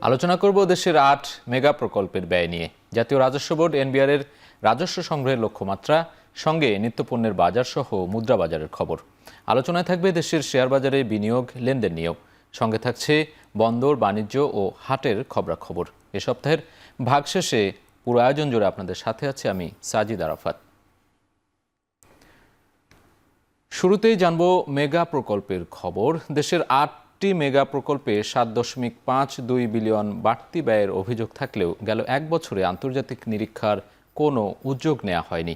আলোচনা করব দেশের ৮ মেগা প্রকল্পের ব্যয় নিয়ে। জাতীয় রাজস্ব বোর্ড এনবিআর এর রাজস্ব সংগ্রহের লক্ষ্যমাত্রা, সঙ্গে নিত্যপণ্যের বাজার সহ মুদ্রা বাজারের খবর। আলোচনায় থাকবে দেশের শেয়ার বাজারে বিনিয়োগ লেনদেন নিয়েও। সঙ্গে থাকছে বন্দর, বাণিজ্য ও হাটের খবরাখবর। এ সপ্তাহের ভাগশেষে পুরো আয়োজন জুড়ে আপনাদের সাথে আছে আমি সাজিদ আরাফাত। শুরুতেই জানবো মেগা প্রকল্পের খবর। দেশের ৮টি মেগা প্রকল্পে ৭.52 বিলিয়ন বাড়তি ব্যয়ের অভিযোগ থাকলেও গেল এক বছরে আন্তর্জাতিক নিরীক্ষার কোনো উদ্যোগ নেওয়া হয়নি।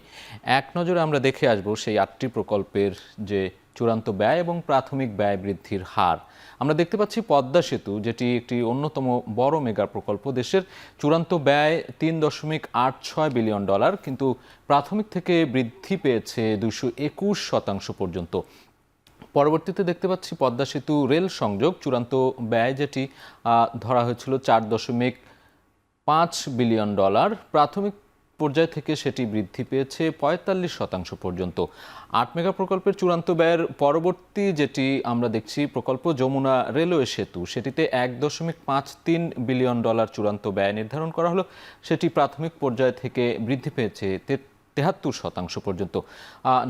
এক নজরে আমরা দেখে আসব সেই ৮টি প্রকল্পের যে চূড়ান্ত ব্যয় এবং প্রাথমিক ব্যয় বৃদ্ধির হার। আমরা দেখতে পাচ্ছি পদ্মা সেতু, যেটি একটি অন্যতম বড় মেগা প্রকল্প। দেশের চূড়ান্ত ব্যয় $3.86 বিলিয়ন, কিন্তু প্রাথমিক থেকে বৃদ্ধি পেয়েছে 221% পর্যন্ত। পরবর্তীতে দেখতে পাচ্ছি পদ্মা সেতু রেল সংযোগ, চূড়ান্ত ব্যয় যেটি ধরা হয়েছিল $4.5 বিলিয়ন, প্রাথমিক পর্যায় থেকে সেটি বৃদ্ধি পেয়েছে 45% পর্যন্ত। ৮ মেগা প্রকল্পের চূড়ান্ত ব্যয়ের পরবর্তী যেটি আমরা দেখছি প্রকল্প যমুনা রেলওয়ে সেতু, সেটিতে $1.53 বিলিয়ন চূড়ান্ত ব্যয় নির্ধারণ করা হলো। সেটি প্রাথমিক পর্যায় থেকে বৃদ্ধি পেয়েছে 73% পর্যন্ত।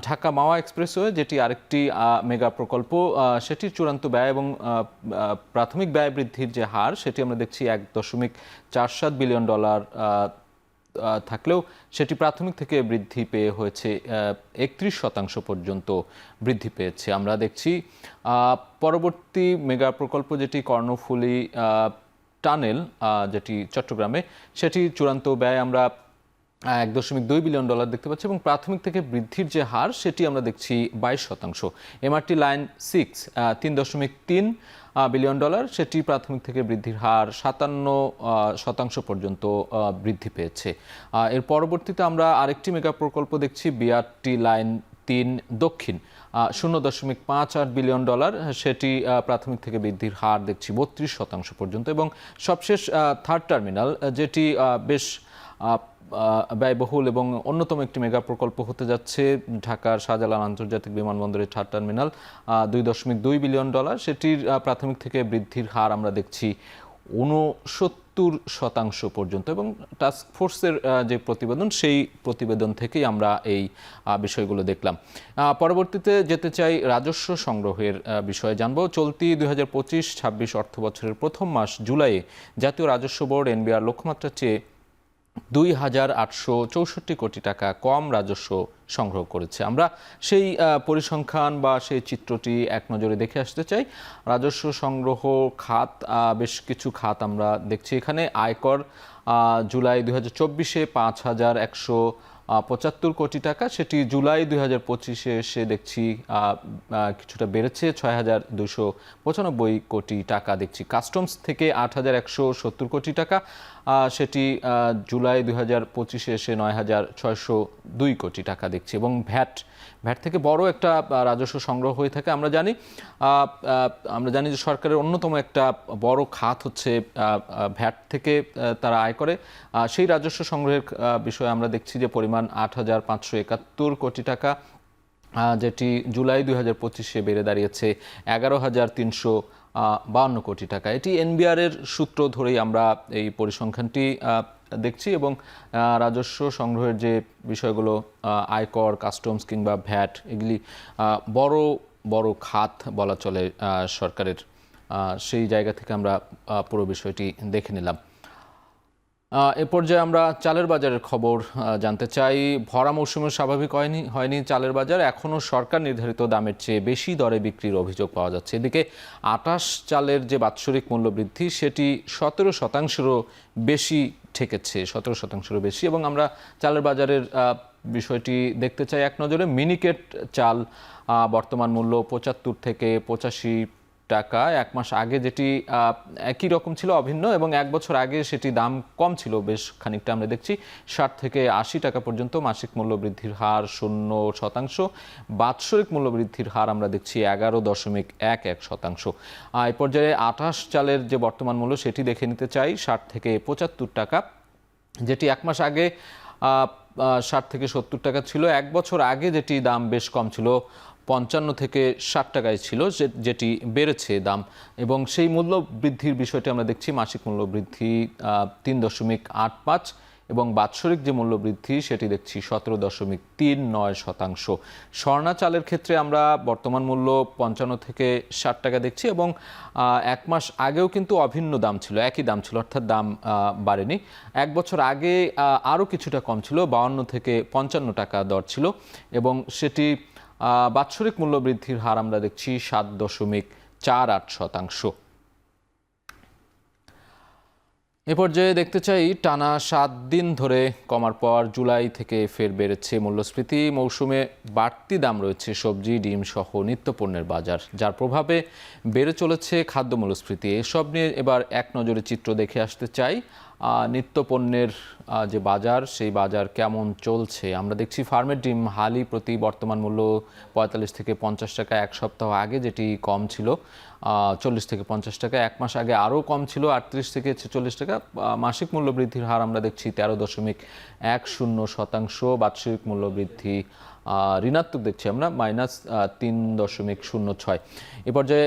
ঢাকা মাওয়া এক্সপ্রেসওয়ে, যেটি আরেকটি মেগা প্রকল্প, সেটির চূড়ান্ত ব্যয় এবং প্রাথমিক ব্যয় বৃদ্ধির যে হার, সেটি আমরা দেখছি $1.47 বিলিয়ন থাকলেও সেটি প্রাথমিক থেকে বৃদ্ধি পেয়ে হয়েছে 31% পর্যন্ত বৃদ্ধি পেয়েছে। আমরা দেখছি পরবর্তী মেগা প্রকল্প যেটি কর্ণফুলী টানেল, যেটি চট্টগ্রামে, সেটি চূড়ান্ত ব্যয় আমরা $1.2 বিলিয়ন দেখতে পাচ্ছি এবং প্রাথমিক থেকে বৃদ্ধির যে হার, সেটি আমরা দেখছি 22%। এমআরটি লাইন 6 $3.3 বিলিয়ন, সেটি প্রাথমিক থেকে বৃদ্ধির হার 57% পর্যন্ত বৃদ্ধি পেয়েছে। এর পরবর্তীতে আমরা আরেকটি মেগা প্রকল্প দেখছি, বিআরটি লাইন 3 দক্ষিণ, $0.58 বিলিয়ন, সেটি প্রাথমিক থেকে বৃদ্ধির হার দেখছি 32% পর্যন্ত। এবং সবশেষ থার্ড টার্মিনাল, যেটি বেশ ব্যয়বহুল এবং অন্যতম একটি মেগা প্রকল্প হতে যাচ্ছে, ঢাকার শাহজালাল আন্তর্জাতিক বিমানবন্দরের থার্ড টার্মিনাল, $2.2 বিলিয়ন, সেটির প্রাথমিক থেকে বৃদ্ধির হার আমরা দেখছি 69% পর্যন্ত। এবং টাস্ক ফোর্সের যে প্রতিবেদন, সেই প্রতিবেদন থেকেই আমরা এই বিষয়গুলো দেখলাম। পরবর্তীতে যেতে চাই রাজস্ব সংগ্রহের বিষয়ে জানবো। চলতি 2025-26 অর্থ বছরের প্রথম মাস জুলাইয়ে জাতীয় রাজস্ব বোর্ড এনবিআর লক্ষ্যমাত্রার চেয়ে 2,864 কোটি টাকা কম রাজস্ব সংগ্রহ করেছে। আমরা সেই পরিসংখ্যান বা সেই চিত্রটি এক নজরে দেখে আসতে চাই। রাজস্ব সংগ্রহ খাত, বেশ কিছু খাত আমরা দেখছি এখানে। আয়কর জুলাই 2024-এ 5,175 কোটি টাকা, সেটি জুলাই 2025-এ এসে দেখছি কিছুটা বেড়েছে, 6,295 কোটি টাকা দেখছি। কাস্টমস থেকে 8,170 কোটি টাকা, সেটি জুলাই 2025-এ এসে 9,602 কোটি টাকা দেখছি। এবং ভ্যাট থেকে বড় একটা রাজস্ব সংগ্রহ হয়ে থাকে। আমরা জানি যে সরকারের অন্যতম একটা বড় খাত হচ্ছে ভ্যাট থেকে তারা আয় করে। সেই রাজস্ব সংগ্রহের বিষয়ে আমরা দেখছি যে পরিমাণ 8,571 কোটি টাকা, যেটি জুলাই 2025-এ বেড়ে দাঁড়িয়েছে 11,352 কোটি টাকা। এটি এনবিআর এর সূত্র ধরেই আমরা এই পরিসংখ্যানটি দেখছি। এবং রাজস্ব সংগ্রহের যে বিষয়গুলো, আয়কর, কাস্টমস কিংবা ভ্যাট, এগুলি বড় বড় খাত বলা চলে সরকারের। সেই জায়গা থেকে আমরা পুরো বিষয়টি দেখে নিলাম। এ পর্যায়ে আমরা চালের বাজারের খবর জানতে চাই। ভরা মৌসুমে স্বাভাবিক হয়নি চালের বাজার। এখনও সরকার নির্ধারিত দামের চেয়ে বেশি দরে বিক্রির অভিযোগ পাওয়া যাচ্ছে। এদিকে আটাশ চালের যে বাৎসরিক মূল্য বৃদ্ধি, সেটি 17%-রও বেশি ঠেকেছে, 17%-রও বেশি। এবং আমরা চালের বাজারের বিষয়টি দেখতে চাই এক নজরে। মিনিকেট চাল বর্তমান মূল্য 75 থেকে 85 টাকা। এক মাস আগে যেটি একই রকম ছিল, অভিন্ন, এবং এক বছর আগে সেটি দাম কম ছিল বেশ খানিকটা। আমরা দেখছি 60 থেকে 80 টাকা পর্যন্ত মাসিক মূল্য বৃদ্ধির হার 0%। বাৎসরিক মূল্য বৃদ্ধির হার আমরা দেখছি 11.11%। এই পর্যায়ে আটাশ চালের যে বর্তমান মূল্য, সেটি দেখে নিতে চাই। 60 থেকে 75 টাকা, যেটি এক মাস আগে 60 থেকে 70 টাকা ছিল। এক বছর আগে যেটি দাম বেশ কম ছিল, 55 থেকে 60 টাকায় ছিল, যেটি বেড়েছে দাম। এবং সেই মূল্য বৃদ্ধির বিষয়টি আমরা দেখছি, মাসিক মূল্য বৃদ্ধি 3.85 এবং বাৎসরিক যে মূল্য বৃদ্ধি সেটি দেখছি 17.39%। স্বর্ণা চালের ক্ষেত্রে আমরা বর্তমান মূল্য 55 থেকে 60 টাকা দেখছি এবং এক মাস আগেও কিন্তু অভিন্ন দাম ছিল, একই দাম ছিল, অর্থাৎ দাম বাড়েনি। এক বছর আগে আরও কিছুটা কম ছিল, 52 থেকে 55 টাকা দর ছিল এবং সেটি বাৎসরিক মূল্য বৃদ্ধির হার আমরা দেখছি 7.48%। এ পর্যায়ে দেখতে চাই, টানা 7 দিন ধরে কমার পর জুলাই থেকে ফের বেড়েছে মূল্যস্ফীতি। মৌসুমে বাড়তি দাম রয়েছে সবজি, ডিম সহ নিত্যপণ্যের বাজার, যার প্রভাবে বেড়ে চলেছে খাদ্য মূল্যস্ফীতি। এসব নিয়ে এবার এক নজরে চিত্র দেখে আসতে চাই। নিত্যপণ্যের যে বাজার, সেই বাজার কেমন চলছে আমরা দেখছি। ফার্মের ডিম হালি প্রতি বর্তমান মূল্য 45 থেকে 50 টাকা। এক সপ্তাহ আগে যেটি কম ছিল 40 থেকে 50 টাকা, এক মাস আগে আরও কম ছিল 38 থেকে 46 টাকা। মাসিক মূল্য বৃদ্ধির হার আমরা দেখছি 13.10%। বাৎসরিক মূল্য বৃদ্ধি ঋণাত্মক দেখছি আমরা, -3.06। এ পর্যায়ে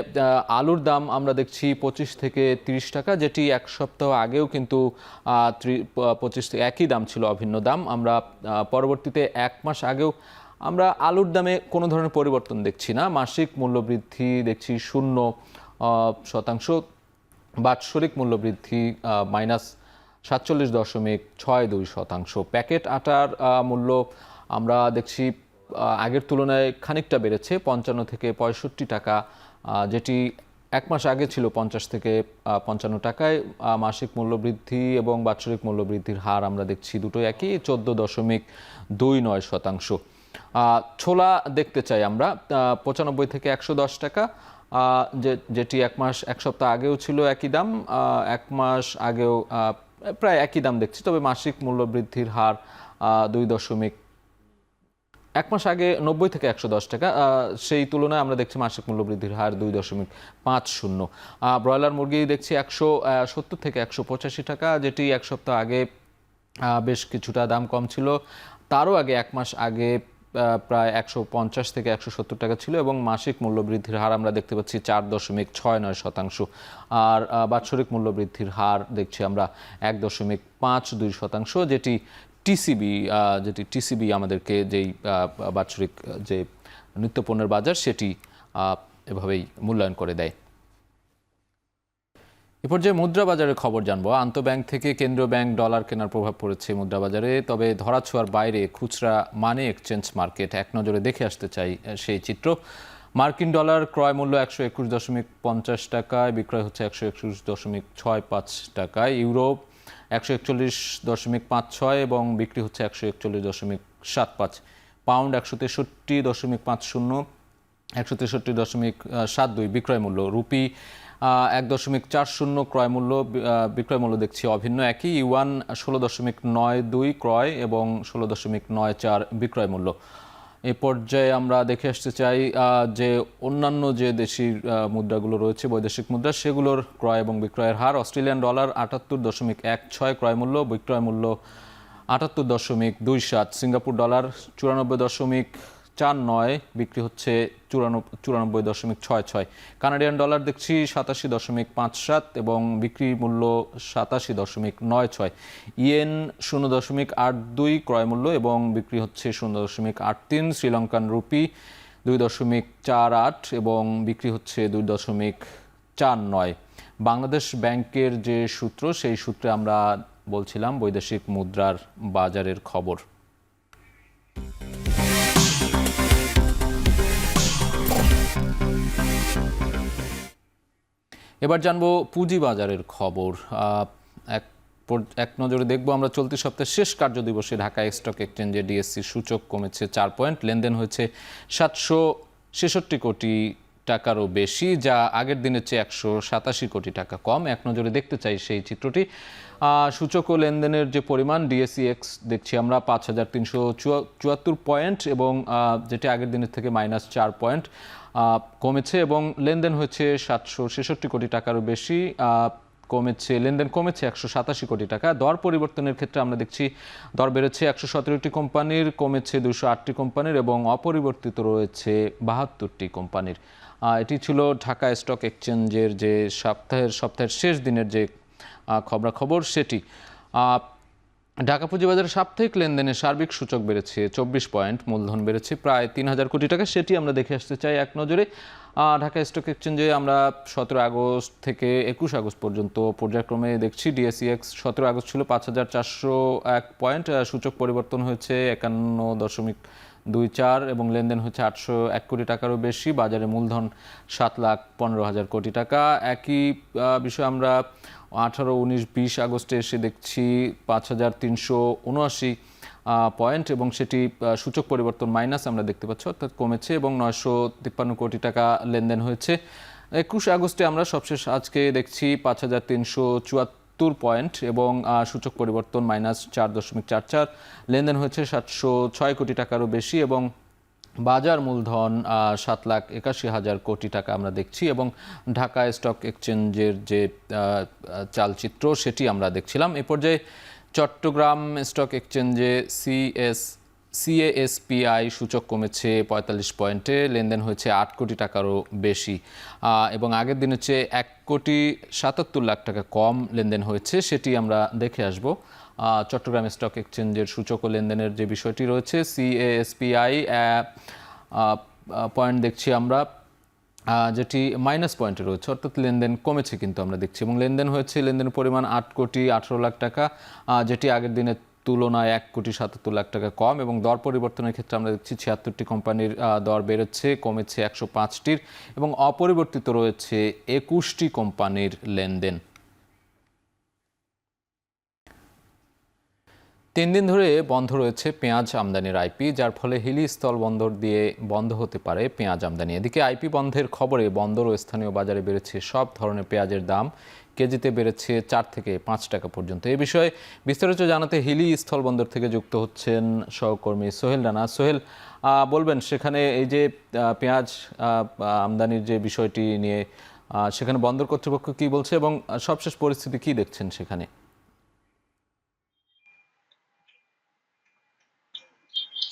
আলুর দাম আমরা দেখছি 25 থেকে 30 টাকা, যেটি এক সপ্তাহ আগেও কিন্তু 25 থেকে একই দাম ছিল, অভিন্ন দাম। আমরা পরবর্তীতে এক মাস আগেও আমরা আলুর দামে কোনো ধরনের পরিবর্তন দেখছি না। মাসিক মূল্য বৃদ্ধি দেখছি 0%। বাৎসরিক মূল্য বৃদ্ধি -47.62%। প্যাকেট আটার মূল্য আমরা দেখছি আগের তুলনায় খানিকটা বেড়েছে, 55 থেকে 65 টাকা, যেটি এক মাস আগে ছিল 50 থেকে 55 টাকায়। মাসিক মূল্য বৃদ্ধি এবং বাৎসরিক মূল্য বৃদ্ধির হার আমরা দেখছি দুটোই একই, 14.29%। ছোলা দেখতে চাই আমরা 95 থেকে 110 টাকা, যেটি এক সপ্তাহ আগেও ছিল একই দাম, এক মাস আগেও প্রায় একই দাম দেখছি। তবে মাসিক মূল্য বৃদ্ধির হার 2. এক মাস আগে 90 থেকে 110 টাকা, সেই তুলনায় আমরা দেখছি মাসিক মূল্য বৃদ্ধির হার 2.50। ব্রয়লার মুরগি দেখছি 170 থেকে 185 টাকা, যেটি এক সপ্তাহ আগে বেশ কিছুটা দাম কম ছিল। তারও আগে এক মাস আগে প্রায় 150 থেকে 170 টাকা ছিল এবং মাসিক মূল্য বৃদ্ধির হার আমরা দেখতে পাচ্ছি 4.69%। আর বাৎসরিক মূল্য বৃদ্ধির হার দেখছি আমরা 1.52%, যেটি টিসিবি আমাদেরকে যেই বাৎসরিক যে নিত্যপণ্যের বাজার সেটি এভাবেই মূল্যায়ন করে দেয়। এ পর্যায়ে মুদ্রা বাজারের খবর জানবো। আন্তঃব্যাংক থেকে কেন্দ্রীয় ব্যাংক ডলার কেনার প্রভাব পড়েছে মুদ্রা বাজারে, তবে ধরাছোঁয়ার বাইরে খুচরা মানি এক্সচেঞ্জ মার্কেট। এক নজরে দেখে আসতে চাই সেই চিত্র। মার্কিন ডলার ক্রয় মূল্য 121.50 টাকায়, বিক্রয় হচ্ছে 121.65 টাকায়। ইউরো 141.56 এবং বিক্রি হচ্ছে 141.75। পাউন্ড 163.50, 163.72 বিক্রয় মূল্য। রুপি 1.40 ক্রয় মূল্য, বিক্রয় মূল্য দেখছি অভিন্ন একই। ইউয়ান 16.92 ক্রয় এবং 16.94 বিক্রয় মূল্য। এ পর্যায়ে আমরা দেখে আসতে চাই যে অন্যান্য যে দেশি মুদ্রাগুলো রয়েছে, বৈদেশিক মুদ্রা, সেগুলোর ক্রয় এবং বিক্রয়ের হার। অস্ট্রেলিয়ান ডলার 78.16 ক্রয় মূল্য, বিক্রয় মূল্য 78.27। সিঙ্গাপুর ডলার 94.49, বিক্রি হচ্ছে 94.66। কানাডিয়ান ডলার দেখছি 87.57 এবং বিক্রি মূল্য 87.96। ইয়েন 0.82 ক্রয় মূল্য এবং বিক্রি হচ্ছে 0.83। শ্রীলঙ্কান রুপি 2.48 এবং বিক্রি হচ্ছে 2.49। বাংলাদেশ ব্যাংকের যে সূত্র, সেই সূত্রে আমরা বলছিলাম বৈদেশিক মুদ্রার বাজারের খবর। এবার জানবো পুঁজিবাজারের খবর। এক নজরে দেখবো আমরা চলতি সপ্তাহের শেষ কার্যদিবসে ঢাকা স্টক এক্সচেঞ্জে ডিএসসি সূচক কমেছে 4 পয়েন্ট, লেনদেন হয়েছে 766 কোটি টাকারও বেশি, যা আগের দিনের চেয়ে 187 কোটি টাকা কম। এক নজরে দেখতে চাই সেই চিত্রটি। সূচক ও লেনদেনের যে পরিমাণ, ডিএসসি এক্স দেখছি আমরা 5374 পয়েন্ট এবং যেটি আগের দিনের থেকে -4 পয়েন্ট কমেছে এবং লেনদেন হয়েছে 766 কোটি টাকারও বেশি। কমেছে, লেনদেন কমেছে 187 কোটি টাকা। দর পরিবর্তনের ক্ষেত্রে আমরা দেখছি দর বেড়েছে 117টি কোম্পানির, কমেছে 208টি কোম্পানির এবং অপরিবর্তিত রয়েছে 72টি কোম্পানির। এটি ছিল ঢাকা স্টক এক্সচেঞ্জের যে সপ্তাহের শেষ দিনের যে খবরাখবর সেটি। ঢাকা পুঁজিবাজারের সাপ্তাহিক লেনদেনে সার্বিক সূচক বেড়েছে 24 পয়েন্ট, মূলধন বেড়েছে প্রায় 3000 কোটি টাকা। সেটি আমরা দেখে আসতে চাই এক নজরে। ঢাকা স্টক এক্সচেঞ্জে আমরা 17 আগস্ট থেকে 21 আগস্ট পর্যন্ত পর্যায়ক্রমে দেখছি। ডিএসইএক্স 17 আগস্ট ছিল 5401 পয়েন্ট, সূচক পরিবর্তন হয়েছে 51.24 এবং লেনদেন হচ্ছে 801 কোটি টাকারও বেশি। বাজারে মূলধন 7,15,000 কোটি টাকা। একই বিষয় আমরা 18, 19, 20 আগস্টে এসে দেখছি 5,379 পয়েন্ট এবং সেটি সূচক পরিবর্তন মাইনাস আমরা দেখতে পাচ্ছি, অর্থাৎ কমেছে এবং 953 কোটি টাকা লেনদেন হয়েছে। 21 আগস্টে আমরা সবশেষ আজকে দেখছি 5,374 পয়েন্ট এবং সূচক পরিবর্তন -4.44, লেনদেন হয়েছে 706 কোটি টাকারও বেশি এবং বাজার মূলধন 7,81,000 কোটি টাকা আমরা দেখছি। এবং ঢাকা স্টক এক্সচেঞ্জের যে চালচিত্র সেটি আমরা দেখছিলাম। এ পর্যায়ে চট্টগ্রাম স্টক এক্সচেঞ্জে সিএএসপিআই সূচক কমেছে 45 পয়েন্টে, লেনদেন হয়েছে 8 কোটি টাকারও বেশি এবং আগের দিনের চেয়ে 1,77 লাখ টাকা কম লেনদেন হয়েছে, সেটি আমরা দেখে আসব। চট্টগ্রাম স্টক এক্সচেঞ্জের সূচক ও লেনদেনের যে বিষয়টি রয়েছে, সিএএসপিআই পয়েন্ট দেখছি আমরা যেটি মাইনাস পয়েন্টে রয়েছে, অর্থাৎ লেনদেন কমেছে কিন্তু আমরা দেখছি এবং লেনদেন হয়েছে, লেনদেনের পরিমাণ 8,18 লাখ টাকা, যেটি আগের দিনের তুলনায় 1,77 লাখ টাকা কম। এবং দর পরিবর্তনের ক্ষেত্রে আমরা দেখছি 76টি কোম্পানির দর বেড়েছে, কমেছে 105টির এবং অপরিবর্তিত রয়েছে 21টি কোম্পানির লেনদেন। 3 দিন ধরে বন্ধ রয়েছে পেঁয়াজ আমদানির আইপি, যার ফলে হিলি স্থল বন্দর দিয়ে বন্ধ হতে পারে পেঁয়াজ আমদানি। এদিকে আইপি বন্ধের খবরে বন্দর ও স্থানীয় বাজারে বেড়েছে সব ধরনের পেঁয়াজের দাম, কেজিতে বেড়েছে 4 থেকে 5 টাকা পর্যন্ত। এই বিষয়ে বিস্তারিত জানাতে হিলি স্থল বন্দর থেকে যুক্ত হচ্ছেন সহকর্মী সোহেল রানা। সোহেল, বলবেন সেখানে এই যে পেঁয়াজ আমদানির যে বিষয়টি নিয়ে সেখানে বন্দর কর্তৃপক্ষ কি বলছে এবং সবশেষ পরিস্থিতি কি দেখছেন সেখানে?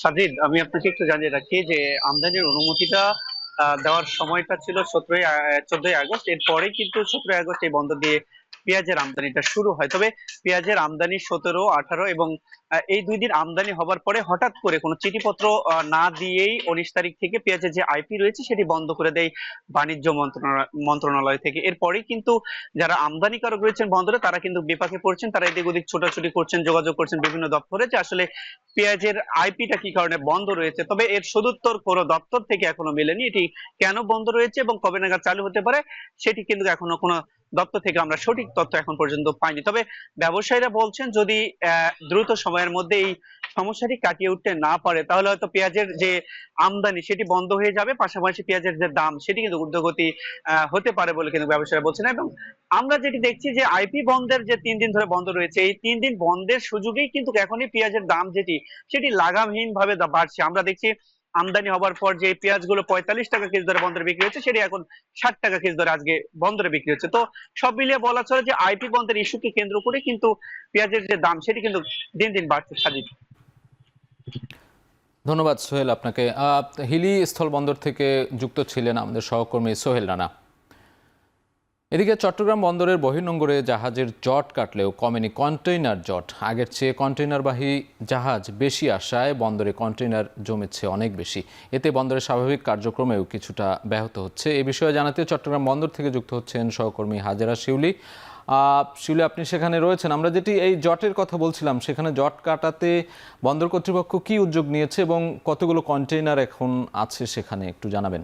সাজিদ, আমি আপনাকে একটু জানিয়ে রাখি যে আমদানির অনুমতিটা দেওয়ার সময়টা ছিল 14ই আগস্ট। এরপরে কিন্তু 17ই আগস্ট এই বন্দর দিয়ে পেঁয়াজের আমদানিটা শুরু হয়। তবে পেঁয়াজের আমদানি 17, 18 এবং এই 2 দিন আমদানি হবার পরে হঠাৎ করে কোনো চিঠিপত্র না দিয়েই 19 তারিখ থেকে পেঁয়াজের যে আইপি রয়েছে সেটি বন্ধ করে দেয় বাণিজ্য মন্ত্রণালয় থেকে। এরপরেই কিন্তু যারা আমদানিকারক রয়েছেন বন্দরে তারা কিন্তু বিপাকে পড়ছেন, তারা এদিক ওদিক ছোটাছুটি করছেন, যোগাযোগ করছেন বিভিন্ন দপ্তরে যে আসলে পেঁয়াজের আইপিটা কি কারণে বন্ধ রয়েছে। তবে এর সদুত্তর কোনো দপ্তর থেকে এখনো মেলেনি, এটি কেন বন্ধ রয়েছে এবং কবে নাগাদ চালু হতে পারে সেটি কিন্তু এখনো কোনো দপ্তর থেকে আমরা সঠিক তথ্য এখন পর্যন্ত পাইনি। তবে ব্যবসায়ীরা বলছেন যদি দ্রুত সময়ের মধ্যে এই সমস্যাটি কাটিয়ে উঠতে না পারে তাহলে হয়তো পেঁয়াজের যে আমদানি সেটি বন্ধ হয়ে যাবে, পাশাপাশি পেঁয়াজের যে দাম সেটি কিন্তু ঊর্ধ্বগতি হতে পারে বলে কিন্তু ব্যবসায়ীরা বলছেন। এবং আমরা যেটি দেখছি যে আইপি বন্ধের যে 3 দিন ধরে বন্ধ রয়েছে, এই 3 দিন বন্ধের সুযোগেই কিন্তু এখনই পেঁয়াজের দাম সেটি লাগামহীন ভাবে বাড়ছে। আমরা দেখছি আমদানি হবার পর যে পেঁয়াজগুলো 45 টাকা কেজি দরে বন্দরে বিক্রি হচ্ছে সেটি এখন 60 টাকা কেজি দরে আজকে বন্দরে বিক্রি হচ্ছে। তো সব মিলিয়ে বলা চলে যে আইপি বন্ধের ইস্যুকে কেন্দ্র করে কিন্তু পেঁয়াজের যে দাম সেটি কিন্তু দিন দিন বাড়ছে। সাজিদ, ধন্যবাদ সোহেল আপনাকে। হিলি স্থল বন্দর থেকে যুক্ত ছিলেন আমাদের সহকর্মী সোহেল রানা। এদিকে চট্টগ্রাম বন্দরের বহির্নোঙরে জাহাজের জট কাটলেও কমেনি কন্টেইনার জট। আগের চেয়ে কন্টেইনারবাহী জাহাজ বেশি আসায় বন্দরে কন্টেইনার জমেছে অনেক বেশি। এতে বন্দরের স্বাভাবিক কার্যক্রমেও কিছুটা ব্যাহত হচ্ছে। এ বিষয়ে জানাতে চট্টগ্রাম বন্দর থেকে যুক্ত হচ্ছেন সহকর্মী হাজেরা শিউলি। শিউলি, আপনি সেখানে রয়েছেন। আমরা যেটি এই জটের কথা বলছিলাম, সেখানে জট কাটাতে বন্দর কর্তৃপক্ষ কি উদ্যোগ নিয়েছে এবং কতগুলো কন্টেইনার এখন আছে সেখানে একটু জানাবেন।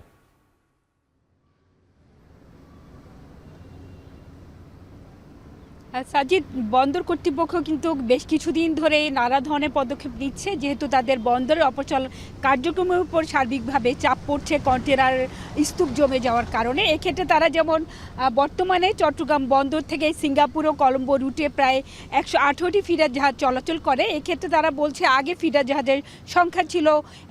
সাজিদ, বন্দর কর্তৃপক্ষ কিন্তু বেশ কিছুদিন ধরে নানা ধরনের পদক্ষেপ নিচ্ছে, যেহেতু তাদের বন্দরের অপচল কার্যক্রমের উপর সার্বিকভাবে চাপ পড়ছে কন্টেনার স্তূপ জমে যাওয়ার কারণে। এক্ষেত্রে তারা যেমন বর্তমানে চট্টগ্রাম বন্দর থেকে সিঙ্গাপুর ও কলম্বো রুটে প্রায় 118টি ফিডার জাহাজ চলাচল করে। এক্ষেত্রে তারা বলছে আগে ফিডার জাহাজের সংখ্যা ছিল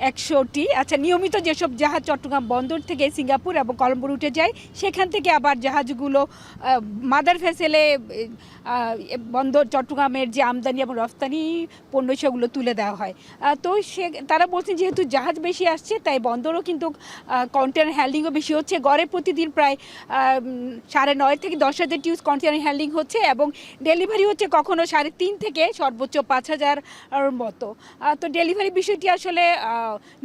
100টি। আচ্ছা, নিয়মিত যেসব জাহাজ চট্টগ্রাম বন্দর থেকে সিঙ্গাপুর এবং কলম্বো রুটে যায়, সেখান থেকে আবার জাহাজগুলো মাদার ভেসেলে বন্দর চট্টগ্রামের যে আমদানি এবং রফতানি পণ্য সেগুলো তুলে দেওয়া হয়। তো তারা বলছেন যেহেতু জাহাজ বেশি আসছে, তাই বন্দরও কিন্তু কন্টেনার হ্যান্ডলিংও বেশি হচ্ছে। গড়ে প্রতিদিন প্রায় 9.5 থেকে 10,000 টিউজ কন্টেনার হ্যান্ডলিং হচ্ছে এবং ডেলিভারি হচ্ছে কখনো 3.5 থেকে সর্বোচ্চ 5,000 মতো। তো ডেলিভারি বিষয়টি আসলে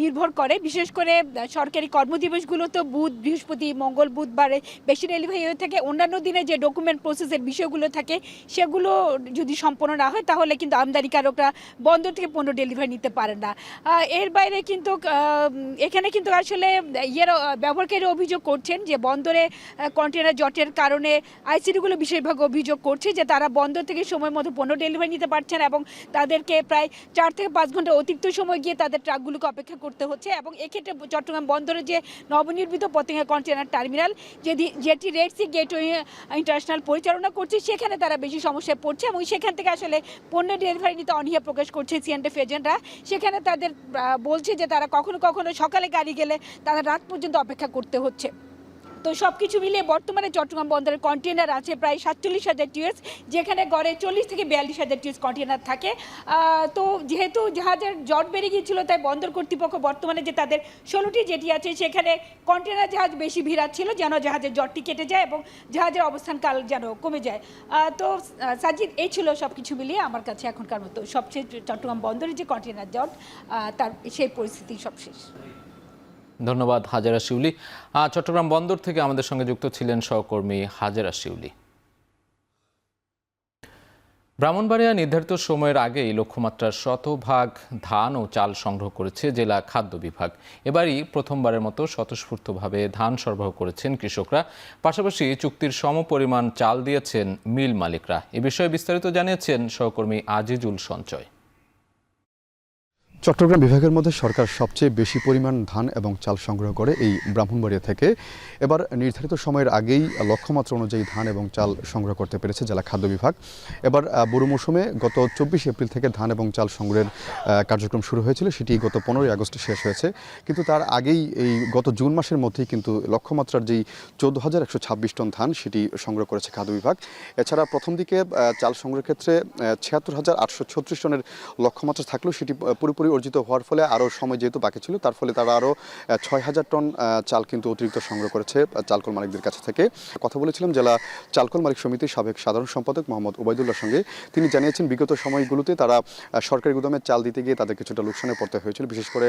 নির্ভর করে, বিশেষ করে সরকারি কর্মদিবসগুলোতে বুধ, বৃহস্পতি, মঙ্গল, বুধবারে বেশি ডেলিভারি হয়ে থাকে। অন্যান্য দিনে যে ডকুমেন্ট প্রসেসের বিষয়গুলো থাকে সেগুলো যদি সম্পন্ন না হয়, তাহলে কিন্তু আমদানিকারকরা বন্দর থেকে পণ্য ডেলিভারি নিতে পারেন না। এর বাইরে কিন্তু এখানে কিন্তু আসলে ব্যবহারকারীরা অভিযোগ করছেন যে বন্দরে কন্টেনার জটের কারণে আইসিডিগুলো বিশেষভাবে অভিযোগ করছে যে তারা বন্দর থেকে সময় মতো পণ্য ডেলিভারি নিতে পারছেন এবং তাদেরকে প্রায় 4 থেকে 5 ঘন্টা অতিরিক্ত সময় গিয়ে তাদের ট্রাকগুলোকে অপেক্ষা করতে হচ্ছে। এবং এক্ষেত্রে চট্টগ্রাম বন্দরের যে নবনির্মিত পতেঙ্গা কন্টেনার টার্মিনাল, যেটি রেড সি গেটওয়ে ইন্টারন্যাশনাল পরিচালনা করছে, সেখানে তারা বেশি সমস্যায় পড়ছে এবং সেখান থেকে আসলে পণ্য ডেলিভারি নিতে অনীহা প্রকাশ করছে সিএনএফ এজেন্টরা। সেখানে তাদের বলছে যে তারা কখনো কখনো সকালে গাড়ি গেলে তারা রাত পর্যন্ত অপেক্ষা করতে হচ্ছে। তো সব কিছু মিলিয়ে বর্তমানে চট্টগ্রাম বন্দরের কন্টেনার আছে প্রায় 47,000 টিউএস, যেখানে গড়ে 40 থেকে 42,000 টিউএস কন্টেনার থাকে। তো যেহেতু জাহাজের জট বেড়ে গিয়েছিল, তাই বন্দর কর্তৃপক্ষ বর্তমানে যে তাদের 16টি জেটি আছে সেখানে কন্টেনার জাহাজ বেশি ভিড়াচ্ছিল, যেন জাহাজের জটটি কেটে যায় এবং জাহাজের অবস্থানকাল যেন কমে যায়। তো সাজিদ, এই ছিল সব কিছু মিলিয়ে আমার কাছে এখনকার মতো সবচেয়ে চট্টগ্রাম বন্দরের যে কন্টেনার জট, তার সেই পরিস্থিতি সবশেষ। ধন্যবাদ হাজেরা শিউলি। চট্টগ্রাম বন্দর থেকে আমাদের সঙ্গে যুক্ত ছিলেন সহকর্মী হাজেরা শিউলি। ব্রাহ্মণবাড়িয়া নির্ধারিত সময়ের আগেই লক্ষ্যমাত্রার 100% ধান ও চাল সংগ্রহ করেছে জেলা খাদ্য বিভাগ। এবারই প্রথমবারের মতো স্বতঃস্ফূর্তভাবে ধান সরবরাহ করেছেন কৃষকরা। পাশাপাশি চুক্তির সমপরিমাণ চাল দিয়েছেন মিল মালিকরা। এ বিষয়ে বিস্তারিত জানিয়েছেন সহকর্মী আজিজুল সঞ্চয়। চট্টগ্রাম বিভাগের মধ্যে সরকার সবচেয়ে বেশি পরিমাণ ধান এবং চাল সংগ্রহ করে এই ব্রাহ্মণবাড়িয়া থেকে। এবার নির্ধারিত সময়ের আগেই লক্ষ্যমাত্রা অনুযায়ী ধান এবং চাল সংগ্রহ করতে পেরেছে জেলা খাদ্য বিভাগ। এবার বোরো মৌসুমে গত 24 এপ্রিল থেকে ধান এবং চাল সংগ্রহের কার্যক্রম শুরু হয়েছিল, সেটি গত 15 আগস্টে শেষ হয়েছে। কিন্তু তার আগেই এই গত জুন মাসের মধ্যেই কিন্তু লক্ষ্যমাত্রার যেই 14,126 টন ধান সেটি সংগ্রহ করেছে খাদ্য বিভাগ। এছাড়া প্রথম দিকে চাল সংগ্রহের ক্ষেত্রে 76,836 টনের লক্ষ্যমাত্রা থাকলেও সেটি পুরোপুরি অর্জিত হওয়ার ফলে আরও সময় যেহেতু বাকি ছিল, তার ফলে তারা আরও 6,000 টন চাল কিন্তু অতিরিক্ত সংগ্রহ করেছে চালকল মালিকদের কাছ থেকে। কথা বলেছিলাম জেলা চালকল মালিক সমিতির সাবেক সাধারণ সম্পাদক মোহাম্মদ ওবায়দুল্লাহর সঙ্গে। তিনি জানিয়েছেন বিগত সময়গুলোতে তারা সরকারি গুদামে চাল দিতে গিয়ে তাদের কিছুটা লোকসানে পড়তে হয়েছিল, বিশেষ করে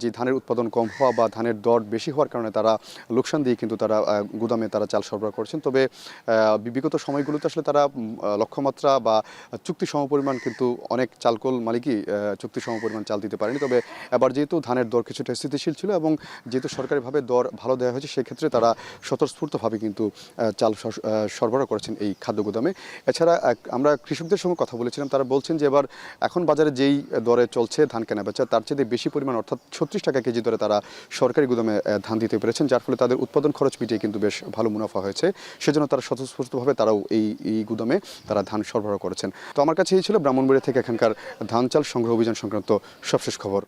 যে ধানের উৎপাদন কম হওয়া বা ধানের দর বেশি হওয়ার কারণে তারা লোকসান দিয়ে কিন্তু তারা গুদামে তারা চাল সরবরাহ করছেন। তবে বিগত সময়গুলোতে আসলে তারা লক্ষ্যমাত্রা বা চুক্তি সমপরিমাণ কিন্তু অনেক চালকল মালিকই চুক্তি সমপরিমাণ চাল দিতে পারেনি। তবে এবার যেহেতু ধানের দর কিছুটা স্থিতিশীল ছিল এবং যেহেতু সরকারিভাবে দর ভালো দেওয়া হয়েছে, সেক্ষেত্রে তারা স্বতঃস্ফূর্তভাবে কিন্তু চাল সরবরাহ করেছেন এই খাদ্য গুদামে। এছাড়া আমরা কৃষকদের সঙ্গে কথা বলেছিলাম, তারা বলছেন যে এবার এখন বাজারে যেই দরে চলছে ধান কেনা বেচা, তার চেয়ে বেশি পরিমাণ অর্থাৎ 36 টাকা কেজি দরে তারা সরকারি গুদামে ধান দিতে পেরেছেন, যার ফলে তাদের উৎপাদন খরচ মিটিয়ে কিন্তু বেশ ভালো মুনাফা হয়েছে। সেজন্য তারা স্বতঃস্ফূর্তভাবে তারাও এই গুদামে তারা ধান সরবরাহ করেছেন। তো আমার কাছে এই ছিল ব্রাহ্মণবাড়িয়া থেকে এখানকার ধান চাল সংগ্রহ অভিযান সংক্রান্ত সবশেষ খবর।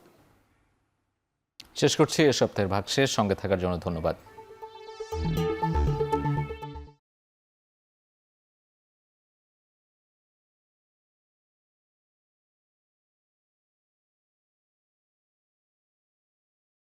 শেষ করছি এ সপ্তাহের ভাগশেষ। সঙ্গে থাকার জন্য ধন্যবাদ।